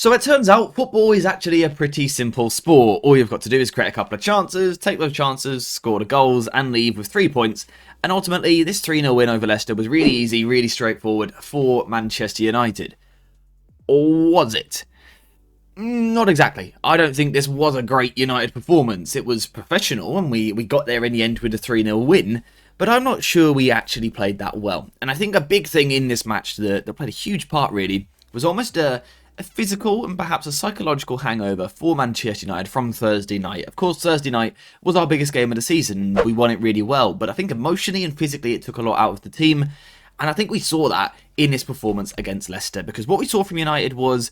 So it turns out football is actually a pretty simple sport. All you've got to do is create a couple of chances, take those chances, score the goals, and leave with 3 points. And ultimately, this 3-0 win over Leicester was really easy, really straightforward for Manchester United. Or was it? Not exactly. I don't think this was a great United performance. It was professional, and we got there in the end with a 3-0 win. But I'm not sure we actually played that well. And I think a big thing in this match that played a huge part, really, was almost a physical and perhaps a psychological hangover for Manchester United from Thursday night. Of course, Thursday night was our biggest game of the season. We won it really well, but I think emotionally and physically it took a lot out of the team. And I think we saw that in this performance against Leicester, because what we saw from United was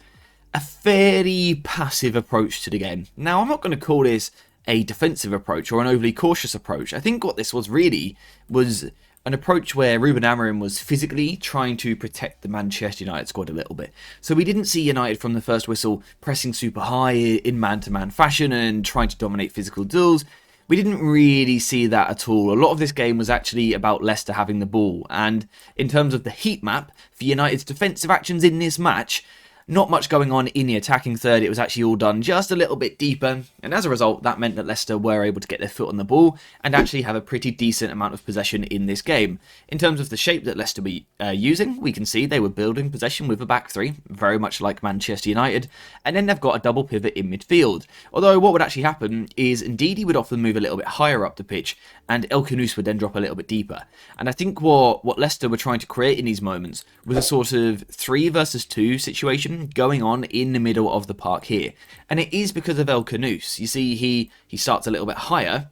a fairly passive approach to the game. Now, I'm not going to call this a defensive approach or an overly cautious approach. I think what this was really was an approach where Ruben Amorim was physically trying to protect the Manchester United squad a little bit. So we didn't see United from the first whistle pressing super high in man-to-man fashion and trying to dominate physical duels. We didn't really see that at all. A lot of this game was actually about Leicester having the ball. And in terms of the heat map for United's defensive actions in this match, not much going on in the attacking third. It was actually all done just a little bit deeper, and as a result, that meant that Leicester were able to get their foot on the ball and actually have a pretty decent amount of possession in this game. In terms of the shape that Leicester were using, we can see they were building possession with a back three, very much like Manchester United, and then they've got a double pivot in midfield. Although what would actually happen is Ndidi would often move a little bit higher up the pitch, and El Khanous would then drop a little bit deeper. And I think what Leicester were trying to create in these moments was a sort of 3 versus 2 situation going on in the middle of the park here. And it is because of El Khanous. You see, he starts a little bit higher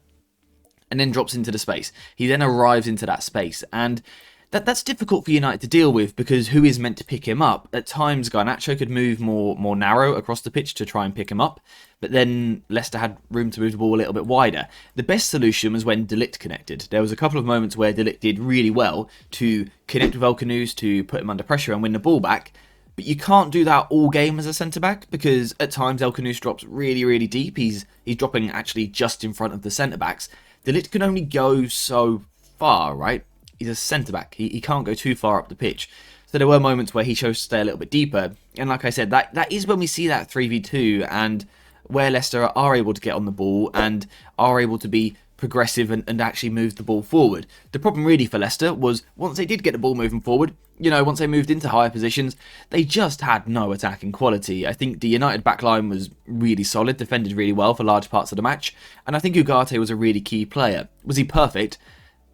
and then drops into the space. He then arrives into that space, and that's difficult for United to deal with, because who is meant to pick him up? At times, Garnacho could move more narrow across the pitch to try and pick him up, but then Leicester had room to move the ball a little bit wider. The best solution was when De Ligt connected. There was a couple of moments where De Ligt did really well to connect with El Khanous to put him under pressure and win the ball back, but you can't do that all game as a centre-back, because at times El Khanous drops really, really deep. He's dropping actually just in front of the centre-backs. De Ligt can only go so far, right? He's a centre-back. He can't go too far up the pitch. So there were moments where he chose to stay a little bit deeper. And like I said, that is when we see that 3v2 and where Leicester are able to get on the ball and are able to be progressive and actually move the ball forward. The problem really for Leicester was once they did get the ball moving forward, once they moved into higher positions, they just had no attacking quality. I think the United backline was really solid, defended really well for large parts of the match, and I think Ugarte was a really key player. Was he perfect?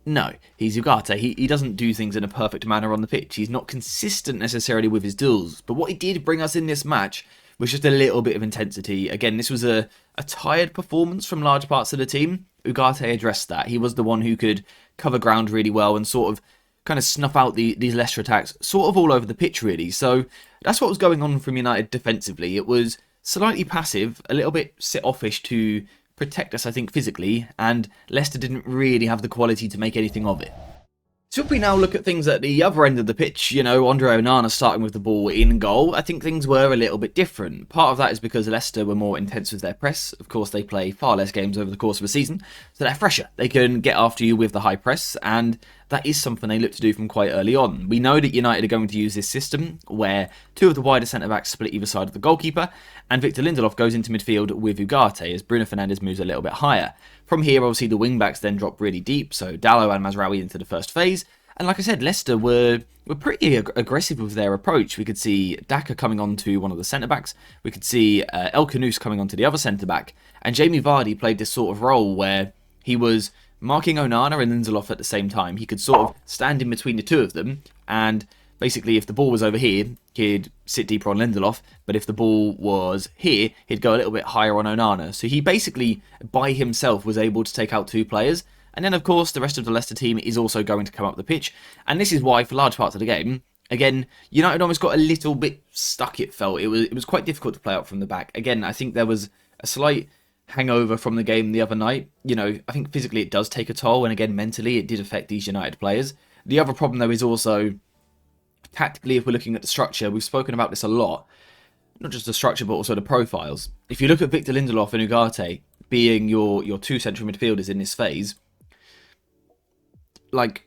No, he's Ugarte. He doesn't do things in a perfect manner on the pitch. He's not consistent necessarily with his duels. But what he did bring us in this match was just a little bit of intensity. Again, this was a tired performance from large parts of the team. Ugarte addressed that. He was the one who could cover ground really well and sort of kind of snuff out these Leicester attacks sort of all over the pitch, really. So that's what was going on from United defensively. It was slightly passive, a little bit sit-offish to protect us, I think, physically, and Leicester didn't really have the quality to make anything of it. So if we now look at things at the other end of the pitch, Andre Onana starting with the ball in goal, I think things were a little bit different. Part of that is because Leicester were more intense with their press. Of course, they play far less games over the course of a season, so they're fresher. They can get after you with the high press, and that is something they look to do from quite early on. We know that United are going to use this system where 2 of the wider centre-backs split either side of the goalkeeper, and Victor Lindelof goes into midfield with Ugarte as Bruno Fernandes moves a little bit higher. From here, obviously, the wing-backs then drop really deep, so Dalot and Mazraoui into the first phase. And like I said, Leicester were pretty aggressive with their approach. We could see Daka coming on to one of the centre-backs. We could see El Khanous coming on to the other centre-back. And Jamie Vardy played this sort of role where he was marking Onana and Lindelof at the same time. He could sort of stand in between the two of them, and basically if the ball was over here, he'd sit deeper on Lindelof, but if the ball was here, he'd go a little bit higher on Onana. So he basically, by himself, was able to take out 2 players. And then, of course, the rest of the Leicester team is also going to come up the pitch. And this is why, for large parts of the game, again, United almost got a little bit stuck, it felt. It was quite difficult to play out from the back. Again, I think there was a slight hangover from the game the other night. I think physically it does take a toll. And again, mentally, it did affect these United players. The other problem, though, is also tactically, if we're looking at the structure, we've spoken about this a lot. Not just the structure, but also the profiles. If you look at Victor Lindelof and Ugarte being your 2 central midfielders in this phase, like,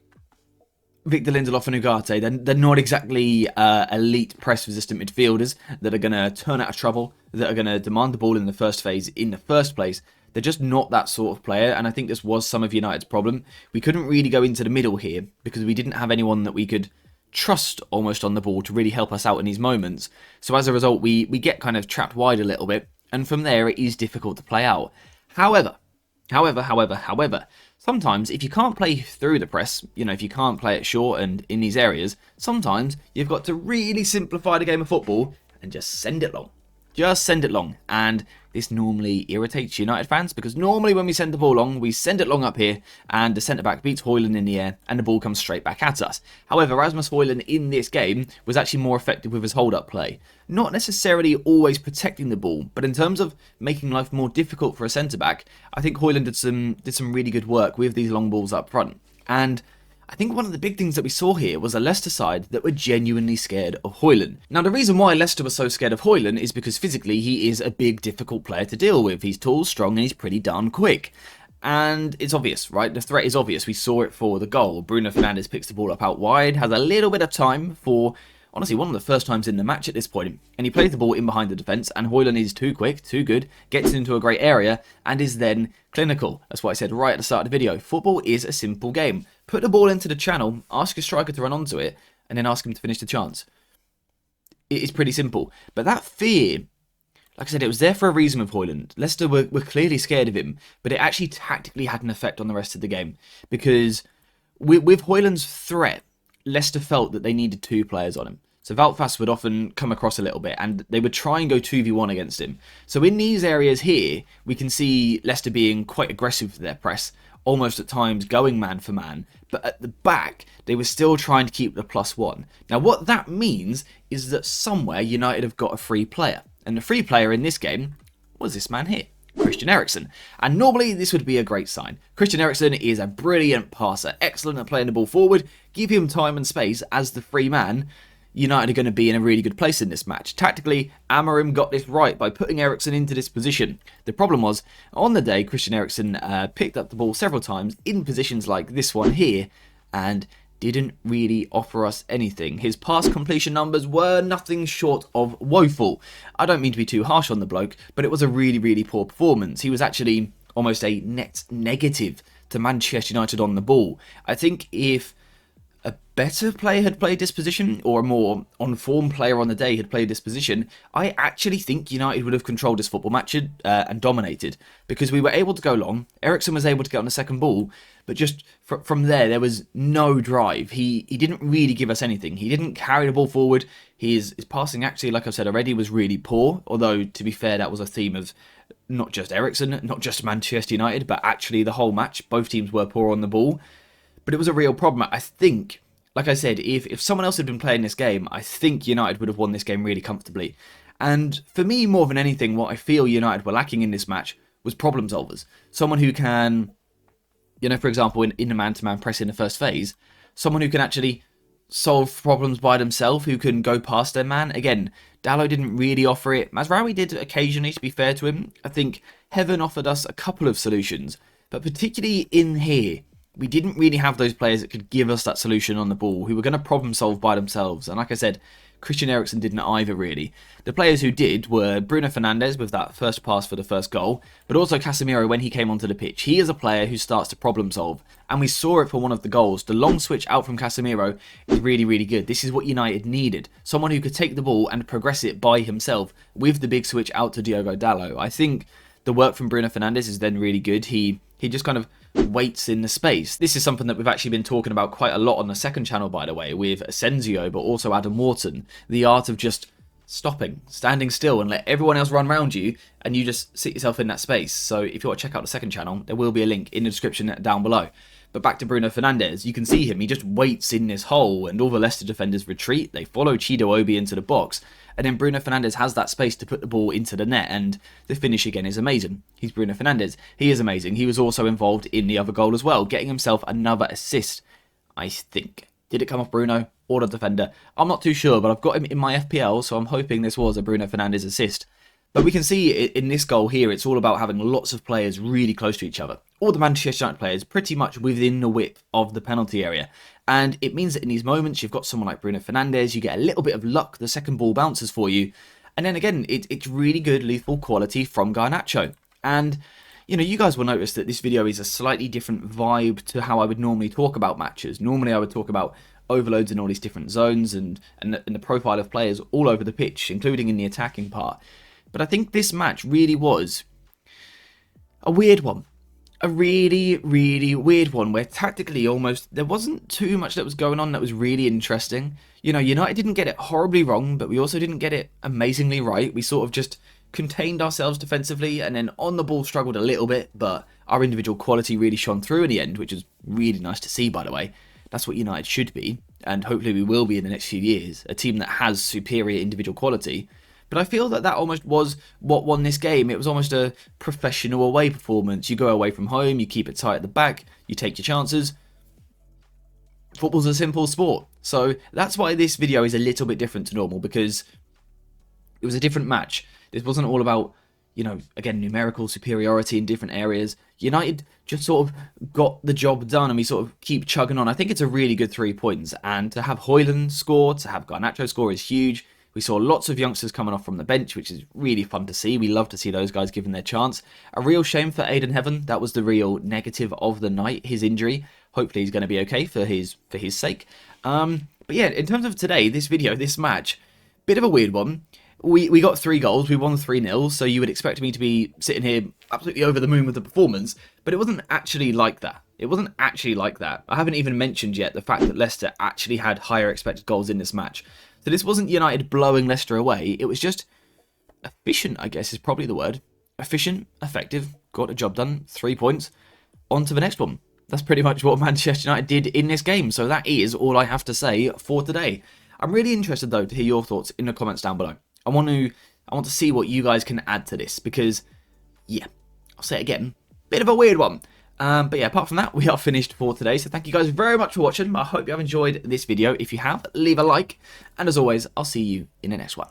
Victor Lindelof and Ugarte, they're not exactly elite press-resistant midfielders that are going to turn out of trouble, that are going to demand the ball in the first phase in the first place. They're just not that sort of player, and I think this was some of United's problem. We couldn't really go into the middle here because we didn't have anyone that we could trust almost on the ball to really help us out in these moments. So as a result, we get kind of trapped wide a little bit, and from there it is difficult to play out. However, sometimes if you can't play through the press, if you can't play it short and in these areas, sometimes you've got to really simplify the game of football and just send it long. Just send it long. And this normally irritates United fans because normally when we send the ball long, we send it long up here and the centre-back beats Højlund in the air and the ball comes straight back at us. However, Rasmus Højlund in this game was actually more effective with his hold-up play. Not necessarily always protecting the ball, but in terms of making life more difficult for a centre-back, I think Højlund did some really good work with these long balls up front. And I think one of the big things that we saw here was a Leicester side that were genuinely scared of Højlund. Now, the reason why Leicester was so scared of Højlund is because physically he is a big, difficult player to deal with. He's tall, strong, and he's pretty darn quick. And it's obvious, right? The threat is obvious. We saw it for the goal. Bruno Fernandes picks the ball up out wide, has a little bit of time for, honestly, one of the first times in the match at this point, and he plays the ball in behind the defence, and Højlund is too quick, too good, gets into a great area, and is then clinical. That's what I said right at the start of the video. Football is a simple game. Put the ball into the channel, ask your striker to run onto it, and then ask him to finish the chance. It is pretty simple. But that fear, like I said, it was there for a reason with Højlund. Leicester were clearly scared of him, but it actually tactically had an effect on the rest of the game. Because with Højlund's threat, Leicester felt that they needed two players on him. So Valtfas would often come across a little bit, and they would try and go 2v1 against him. So in these areas here, we can see Leicester being quite aggressive with their press, almost at times going man for man. But at the back, they were still trying to keep the +1. Now what that means is that somewhere United have got a free player. And the free player in this game was this man here, Christian Eriksen. And normally this would be a great sign. Christian Eriksen is a brilliant passer, excellent at playing the ball forward. Give him time and space as the free man. United are going to be in a really good place in this match. Tactically, Amorim got this right by putting Eriksen into this position. The problem was, on the day, Christian Eriksen picked up the ball several times in positions like this one here, and didn't really offer us anything. His pass completion numbers were nothing short of woeful. I don't mean to be too harsh on the bloke, but it was a really, really poor performance. He was actually almost a net negative to Manchester United on the ball. I think if a better player had played this position, or a more on-form player on the day had played this position, I actually think United would have controlled this football match and dominated, because we were able to go long. Eriksen was able to get on the second ball, but just from there was no drive. He didn't really give us anything. He didn't carry the ball forward. His passing, actually, like I've said already, was really poor, although, to be fair, that was a theme of not just Eriksen, not just Manchester United, but actually the whole match. Both teams were poor on the ball. But it was a real problem. I think, like I said, if someone else had been playing this game, I think United would have won this game really comfortably. And for me, more than anything, what I feel United were lacking in this match was problem solvers. Someone who can, for example, in the man-to-man press in the first phase, someone who can actually solve problems by themselves, who can go past their man. Again, Dalot didn't really offer it. Mazraoui did occasionally, to be fair to him. I think Heaven offered us a couple of solutions, but particularly in here, we didn't really have those players that could give us that solution on the ball, who were going to problem solve by themselves. And like I said, Christian Eriksen didn't either, really. The players who did were Bruno Fernandes with that first pass for the first goal, but also Casemiro when he came onto the pitch. He is a player who starts to problem solve, and we saw it for one of the goals. The long switch out from Casemiro is really, really good. This is what United needed. Someone who could take the ball and progress it by himself with the big switch out to Diogo Dalot. I think the work from Bruno Fernandes is then really good. He just kind of waits in the space. This is something that we've actually been talking about quite a lot on the second channel, by the way, with Asensio, but also Adam Wharton. The art of just stopping, standing still, and let everyone else run around you, and you just sit yourself in that space. So if you want to check out the second channel, there will be a link in the description down below. But back to Bruno Fernandes, you can see him, he just waits in this hole, and all the Leicester defenders retreat, they follow Chido Obi into the box, and then Bruno Fernandes has that space to put the ball into the net, and the finish again is amazing. He's Bruno Fernandes. He is amazing. He was also involved in the other goal as well, getting himself another assist, I think. Did it come off Bruno or the defender? I'm not too sure, but I've got him in my FPL, so I'm hoping this was a Bruno Fernandes assist. But we can see in this goal here, it's all about having lots of players really close to each other. All the Manchester United players pretty much within the width of the penalty area. And it means that in these moments, you've got someone like Bruno Fernandes, you get a little bit of luck, the second ball bounces for you. And then again, it's really good lethal quality from Garnacho. And, you know, you guys will notice that this video is a slightly different vibe to how I would normally talk about matches. Normally I would talk about overloads in all these different zones and the profile of players all over the pitch, including in the attacking part. But I think this match really was a weird one. A really, really weird one where tactically almost there wasn't too much that was going on that was really interesting. You know, United didn't get it horribly wrong, but we also didn't get it amazingly right. We sort of just contained ourselves defensively and then on the ball struggled a little bit, but our individual quality really shone through in the end, which is really nice to see, by the way. That's what United should be, and hopefully we will be in the next few years, a team that has superior individual quality. But I feel that almost was what won this game. It was almost a professional away performance. You go away from home, you keep it tight at the back, you take your chances. Football's a simple sport. So that's why this video is a little bit different to normal, because it was a different match. This wasn't all about, you know, again, numerical superiority in different areas. United just sort of got the job done and we sort of keep chugging on. I think it's a really good 3 points. And to have Højlund score, to have Garnacho score is huge. We saw lots of youngsters coming off from the bench, which is really fun to see. We love to see those guys given their chance. A real shame for Aiden Heaven. That was the real negative of the night, his injury. Hopefully he's going to be okay for his sake. But yeah, in terms of today, this video, this match, bit of a weird one. We got 3 goals, we won 3-0, so you would expect me to be sitting here absolutely over the moon with the performance, but it wasn't actually like that. It wasn't actually like that. I haven't even mentioned yet the fact that Leicester actually had higher expected goals in this match. So this wasn't United blowing Leicester away, it was just efficient, I guess is probably the word. Efficient, effective, got a job done, 3 points, on to the next one. That's pretty much what Manchester United did in this game, so that is all I have to say for today. I'm really interested though to hear your thoughts in the comments down below. I want to see what you guys can add to this, because, yeah, I'll say it again, bit of a weird one. But yeah, apart from that, we are finished for today. So thank you guys very much for watching. I hope you have enjoyed this video. If you have, leave a like. And as always, I'll see you in the next one.